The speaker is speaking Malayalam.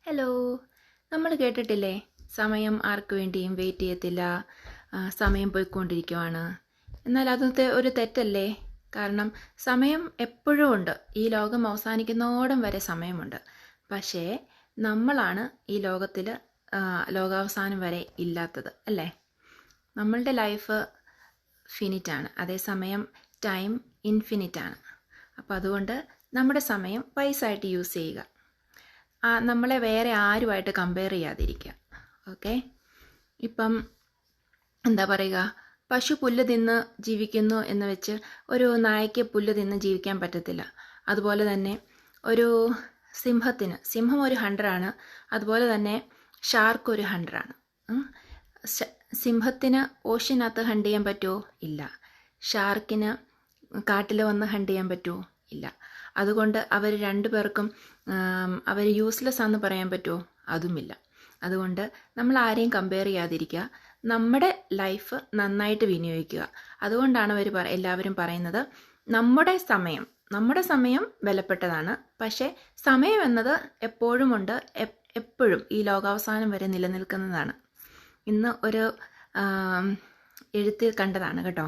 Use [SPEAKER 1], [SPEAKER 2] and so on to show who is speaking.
[SPEAKER 1] ഹലോ. നമ്മൾ കേട്ടിട്ടില്ലേ, സമയം ആർക്കു വേണ്ടിയും വെയിറ്റ് ചെയ്യത്തില്ല, സമയം പോയിക്കൊണ്ടിരിക്കുവാണ്. എന്നാൽ അതൊക്കെ ഒരു തെറ്റല്ലേ? കാരണം സമയം എപ്പോഴും ഉണ്ട്. ഈ ലോകം അവസാനിക്കുന്നോടം വരെ സമയമുണ്ട്. പക്ഷേ നമ്മളാണ് ഈ ലോകത്തിൽ ലോകാവസാനം വരെ ഇല്ലാത്തത്, അല്ലേ? നമ്മളുടെ ലൈഫ് ഫിനിറ്റാണ്, അതേസമയം ടൈം ഇൻഫിനിറ്റാണ്. അപ്പോൾ അതുകൊണ്ട് നമ്മുടെ സമയം വൈസായിട്ട് യൂസ് ചെയ്യുക. നമ്മളെ വേറെ ആരുമായിട്ട് കമ്പയർ ചെയ്യാതിരിക്കുക. ഓക്കെ. ഇപ്പം എന്താ പറയുക, പശു പുല്ല് തിന്ന് ജീവിക്കുന്നു എന്ന് വെച്ച് ഒരു നായ്ക്ക് പുല്ല് തിന്ന് ജീവിക്കാൻ പറ്റത്തില്ല. അതുപോലെ തന്നെ ഒരു സിംഹം ഒരു ഹണ്ടറാണ്, അതുപോലെ തന്നെ ഷാർക്ക് ഒരു ഹണ്ടറാണ്. സിംഹത്തിന് ഓഷ്യനകത്ത് ഹണ്ട് ചെയ്യാൻ പറ്റുമോ? ഇല്ല. ഷാർക്കിന് കാട്ടിൽ വന്ന് ഹണ്ട് ചെയ്യാൻ പറ്റുമോ? ഇല്ല. അതുകൊണ്ട് അവർ രണ്ടുപേർക്കും അവർ യൂസ്ലെസ് ആണെന്ന് പറയാൻ പറ്റുമോ? അതുമില്ല. അതുകൊണ്ട് നമ്മൾ ആരെയും കമ്പയർ ചെയ്യാതിരിക്കുക, നമ്മുടെ ലൈഫ് നന്നായിട്ട് വിനിയോഗിക്കുക. അതുകൊണ്ടാണ് എല്ലാവരും പറയുന്നത്, നമ്മുടെ സമയം വിലപ്പെട്ടതാണ്. പക്ഷേ സമയം എന്നത് എപ്പോഴും ഉണ്ട്, എപ്പോഴും ഈ ലോകാവസാനം വരെ നിലനിൽക്കുന്നതാണ്. ഇന്ന് ഒരു എഴുത്തിൽ കണ്ടതാണ് കേട്ടോ.